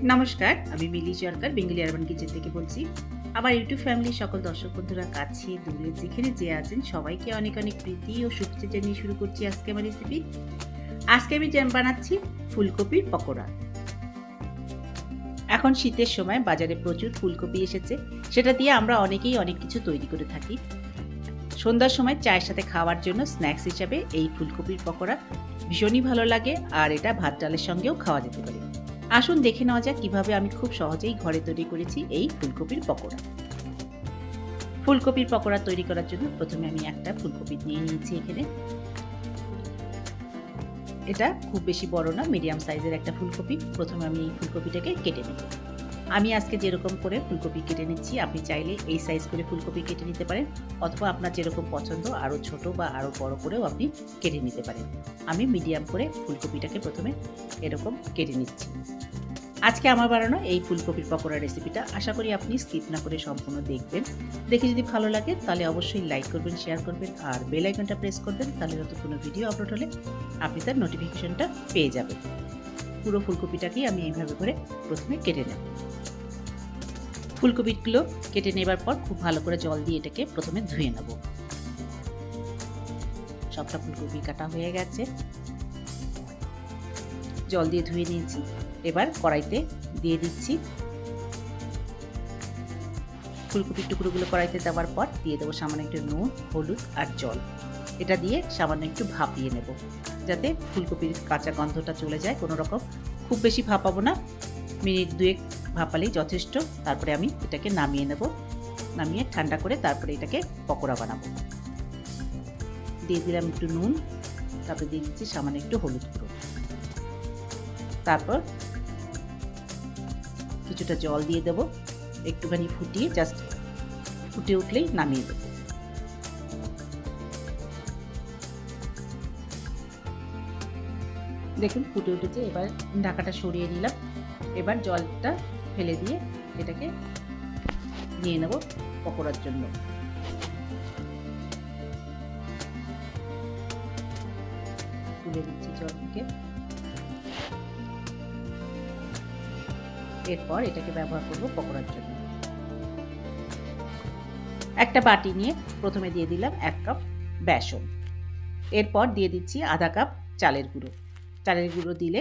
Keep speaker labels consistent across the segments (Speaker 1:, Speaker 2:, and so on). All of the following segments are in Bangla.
Speaker 1: নমস্কার, আমি মিলি সরকার বেঙ্গলি আরবান কিচেন থেকে বলছি। আমার ইউটিউব ফ্যামিলির সকল দর্শক বন্ধুরা কাছে দূরে যেখানে যে আছেন সবাইকে অনেক অনেক প্রীতি ও শুভেচ্ছা জানিয়ে শুরু করছি আজকে আমার রেসিপি। আজকে আমি বানাচ্ছি ফুলকপির পকোড়া। এখন শীতের সময় বাজারে প্রচুর ফুলকপি এসেছে, সেটা দিয়ে আমরা অনেকেই অনেক কিছু তৈরি করে থাকি। সন্ধ্যার সময় চায়ের সাথে খাওয়ার জন্য স্ন্যাক্স হিসাবে এই ফুলকপির পকোড়া ভীষণই ভালো লাগে, আর এটা ভাত ডালের সঙ্গেও খাওয়া যেতে পারে। আসুন দেখে নেওয়া যাক কিভাবে আমি খুব সহজেই ঘরে তৈরি করেছি এই ফুলকপির পকোড়া। ফুলকপির পকোড়া তৈরি করার জন্য প্রথমে আমি একটা ফুলকপি নিয়ে নিয়েছি এখানে। এটা খুব বেশি বড় না, মিডিয়াম সাইজের একটা ফুলকপি। প্রথমে আমি এই ফুলকপিটাকে কেটে নেব। আমি আজকে যেরকম করে ফুলকপি কেটে নিচ্ছি, আপনি চাইলে এই সাইজ করে ফুলকপি কেটে নিতে পারেন, অথবা আপনার যেরকম পছন্দ আরও ছোট বা আরও বড় করেও আপনি কেটে নিতে পারেন। আমি মিডিয়াম করে ফুলকপিটাকে প্রথমে এরকম কেটে নিচ্ছি। আজকে আমার বানানো এই ফুলকপির পকোড়া রেসিপিটা আশা করি আপনি স্কিপ না করে সম্পূর্ণ দেখবেন। দেখে যদি ভালো লাগে তাহলে অবশ্যই লাইক করবেন, শেয়ার করবেন আর বেল আইকনটা প্রেস করবেন, তাহলে নতুন কোনো ভিডিও আপলোড হলে আপনি তার নোটিফিকেশনটা পেয়ে যাবেন। পুরো ফুলকপিটাকেই আমি এইভাবে করে প্রথমে কেটে নেব। ফুলকপিগুলো কেটে নেবার পর খুব ভালো করে জল দিয়ে এটাকে প্রথমে ধুয়ে নেব। সবটা ফুলকপি কাটা হয়ে গেছে, জল দিয়ে ধুয়ে নিয়েছি। এবার কড়াইতে দিয়ে দিচ্ছি। ফুলকপির টুকরোগুলো কড়াইতে দেওয়ার পর দিয়ে দেবো সামান্য একটু নুন, হলুদ আর জল। এটা দিয়ে সামান্য একটু ভাপিয়ে নেব, যাতে ফুলকপির কাঁচা গন্ধটা চলে যায়। কোনো রকম খুব বেশি ভাপাবো না, মিনিট দুয়েক ভাপালেই যথেষ্ট। তারপরে আমি এটাকে নামিয়ে নেব। নামিয়ে ঠান্ডা করে তারপরে এটাকে পকোড়া বানাবো। দিয়ে দিলাম একটু নুন, তারপরে দিয়ে দিচ্ছি সামান্য একটু হলুদ গুঁড়ো। তারপর কিছুটা জল দিয়ে দেবো, একটুখানি ফুটিয়ে জাস্ট ফুটে উঠলেই নামিয়ে দেবো। দেখুন ফুটে উঠেছে, এবার ঢাকাটা সরিয়ে নিলাম। এবার জলটা ফেলে দিয়ে এটাকে নিয়ে নেব পকোড়ার জন্য। তুলে দিচ্ছি জল থেকে। এরপর এটাকে ব্যবহার করব পকোড়ার জন্য। একটা বাটি নিয়ে প্রথমে দিয়ে দিলাম 1 কাপ বেসন। এরপর দিয়ে দিচ্ছি আধা কাপ চালের গুঁড়ো। চালের গুঁড়ো দিলে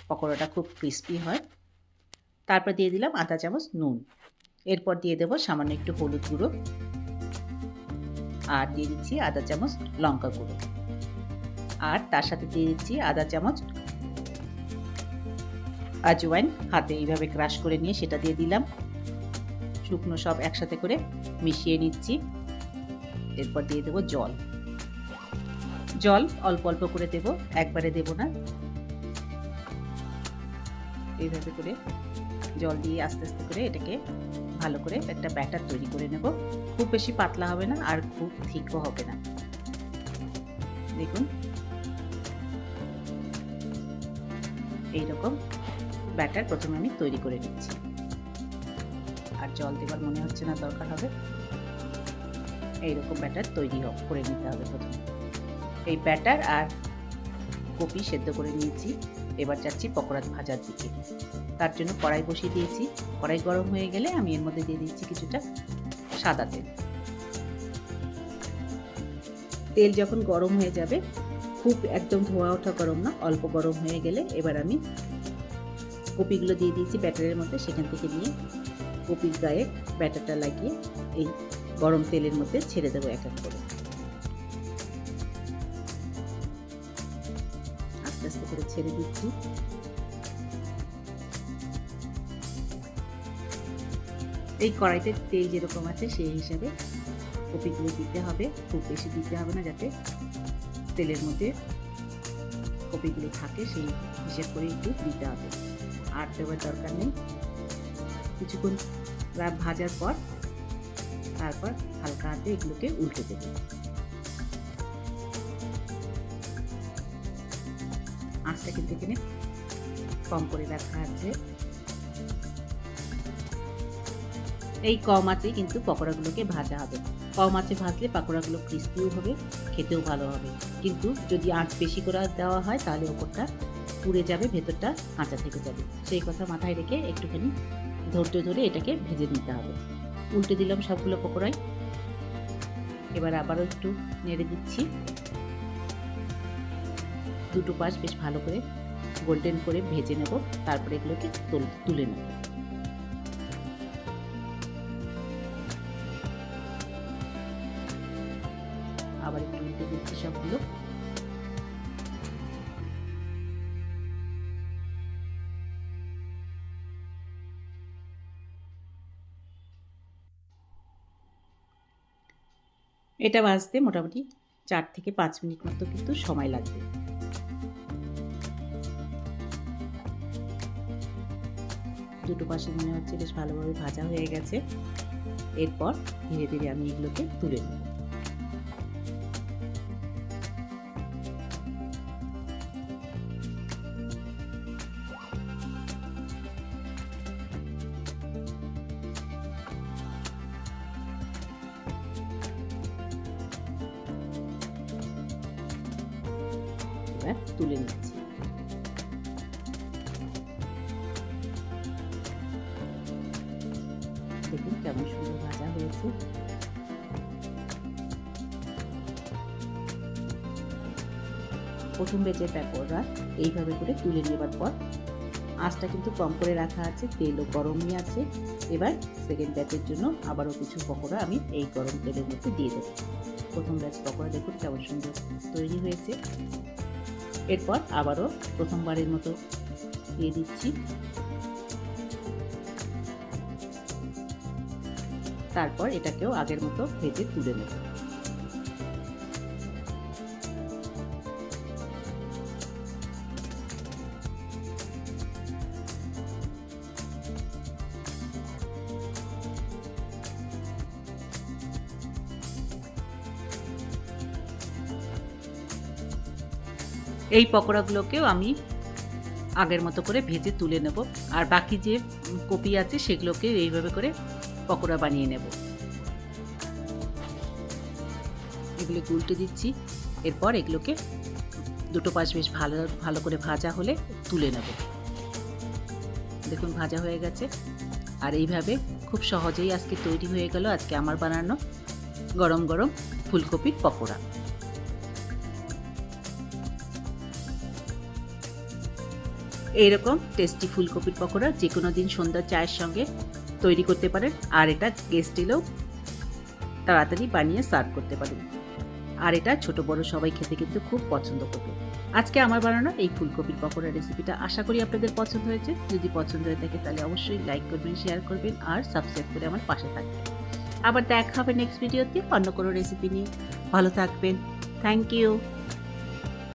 Speaker 1: পকোড়াটা খুব ক্রিস্পি হয়। তারপর দিয়ে দিলাম আধা চামচ নুন। এরপর দিয়ে দেবো সামান্য একটু হলুদ গুঁড়ো, আর দিয়ে দিচ্ছি আধা চামচ লঙ্কা গুঁড়ো, আর তার সাথে দিয়ে দিচ্ছি আধা চামচ আজওয়াইন। হাতে এইভাবে ক্রাশ করে নিয়ে সেটা দিয়ে দিলাম। শুকনো সব একসাথে করে মিশিয়ে নিচ্ছি। এরপর দিয়ে দেবো জল। জল অল্প অল্প করে দেবো, একবারে দেব না। এইভাবে করে জল দিয়ে আস্তে আস্তে করে এটাকে ভালো করে একটা ব্যাটার তৈরি করে নেব। খুব বেশি পাতলা হবে না আর খুব থিকও হবে না। দেখুন এইরকম ব্যাটার প্রথমে আমি তৈরি করে নিচ্ছি। আর জল দেবার মনে হচ্ছে না দরকার হবে। এইরকম ব্যাটার তৈরি করে নিতে হবে প্রথমে। এই ব্যাটার আর কপি সেদ্ধ করে নিয়েছি। এবার যাচ্ছি পকোড়া ভাজার দিকে। তার জন্য কড়াই বসিয়ে দিয়েছি। কড়াই গরম হয়ে গেলে আমি এর মধ্যে দিয়ে দিচ্ছি কিছুটা সাদা তেল। তেল যখন গরম হয়ে যাবে, খুব একদম ধোয়া ওঠা গরম না, অল্প গরম হয়ে গেলে এবার আমি কপিগুলো দিয়ে দিয়েছি ব্যাটারের মধ্যে। সেখান থেকে নিয়ে কপির গায়ে ব্যাটারটা লাগিয়ে এই গরম তেলের মধ্যে ছেড়ে দেবো এক এক করে। আস্তে আস্তে করে ছেড়ে দিচ্ছি। এই কড়াইতে তেল যেরকম আছে সেই হিসাবে কপিগুলো দিতে হবে, খুব বেশি দিতে হবে না, যাতে তেলের মধ্যে কপিগুলো থাকে সেই হিসেব করে একটু দিতে হবে। আর দেওয়ার দরকার নেই। কিছুক্ষণ ভাজার পর তারপর হালকা হাতে এগুলোকে উল্টে দেবে। আঁচটা কিন্তু এখানে কম করে রাখা আছে। এই কম আঁচে কিন্তু পকোড়াগুলোকে ভাজা হবে। কম আঁচে ভাজলে পকোড়াগুলো ক্রিস্পিও হবে, খেতেও ভালো হবে। কিন্তু যদি আঁচ বেশি করে দেওয়া হয় তাহলে ওপরটা পুড়ে যাবে, ভেতরটা কাঁচা থেকে যাবে। সেই কথা মাথায় রেখে একটুখানি ধৈর্য ধরে এটাকে ভেজে নিতে হবে। উল্টে দিলাম সবগুলো পকোড়ায়। এবার আবারও একটু নেড়ে দিচ্ছি। দুটো পাশ বেশ ভালো করে গোল্ডেন করে ভেজে নেব, তারপরে এগুলোকে তুলে নেব। আবার একটু উল্টে দিচ্ছি সবগুলো। এটা ভাজতে মোটামুটি 4 থেকে 5 মিনিট মতো কিন্তু সময় লাগবে। দুটো পাশে মনে হচ্ছে বেশ ভালোভাবে ভাজা হয়ে গেছে। এরপর ধীরে ধীরে আমি এগুলোকে তুলে নেব। এবার তুলে নিচ্ছি। দেখুন কেমন সুন্দর ভাজা হয়েছে। প্রথম ব্যাচের পকোড়া এইভাবে করে তুলে নেবার পর আঁচটা কিন্তু কম করে রাখা আছে, তেলও গরমই আছে। এবার সেকেন্ড ব্যাচের জন্য আবারও কিছু পকোড়া আমি এই গরম তেলের মধ্যে দিয়ে দেবো। প্রথম ব্যাচ পকোড়া দেখুন কেমন সুন্দর তৈরি হয়েছে। এরপর আবারও প্রথমবারের মতো দিয়ে দিচ্ছি। তারপর এটাকেও আগের মতো ভেজে তুলে নেব। এই পকোড়াগুলোকেও আমি আগের মতো করে ভেজে তুলে নেব, আর বাকি যে কপি আছে সেগুলোকে এইভাবে করে পকোড়া বানিয়ে নেব। এগুলোকে উল্টে দিচ্ছি। এরপর এগুলোকে দুটো পাশ বেশ ভালো করে ভাজা হলে তুলে নেব। দেখুন ভাজা হয়ে গেছে। আর এইভাবে খুব সহজেই আজকে তৈরি হয়ে গেল আজকে আমার বানানো গরম গরম ফুলকপির পকোড়া। এইরকম টেস্টি ফুলকপির পকোড়া যে কোনো দিন সন্ধ্যার চায়ের সঙ্গে তৈরি করতে পারেন, আর এটা গেস্ট এলেও তাড়াতাড়ি বানিয়ে সার্ভ করতে পারেন। আর এটা ছোট বড় সবাই খেতে কিন্তু খুব পছন্দ করবে। আজকে আমার বানানো এই ফুলকপির পকোড়া রেসিপিটা আশা করি আপনাদের পছন্দ হয়েছে। যদি পছন্দ হয়ে থাকে তাহলে অবশ্যই লাইক করবেন, শেয়ার করবেন আর সাবস্ক্রাইব করে আমার পাশে থাকবেন। আবার দেখা হবে নেক্সট ভিডিওতে অন্য কোনো রেসিপি নিয়ে। ভালো থাকবেন। Thank you.